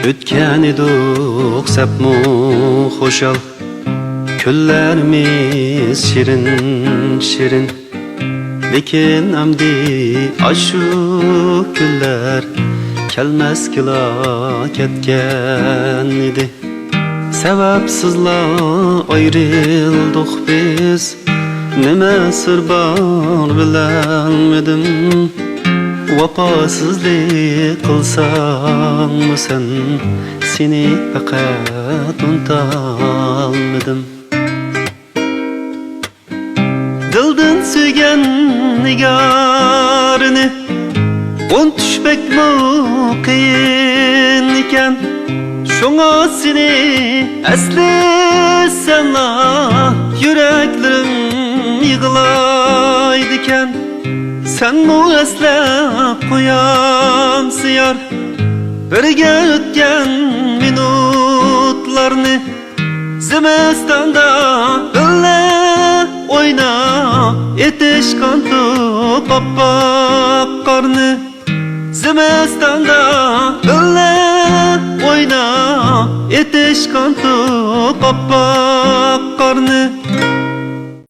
Ötken edik sepmu hoşal, küllerimiz şirin şirin. Lekin amdi aşu küller kelmeskila ketken idi. Sebepsizla ayrıldık biz, nime sır bar bilenmedim. Vafasızlık kılsan mı sen, seni fakat unutalmadım. Dildin söygen nigarını unutuşmak mı kıyın iken, şuna seni eslesem yüreklerim yığılaydıken. Sen mu eslep koyamsın yar, birge ötken minutlarını. Zimistanda ölle oyna etişkandı kapap karnı. Zimistanda ölle oyna etişkandı kapap karnı.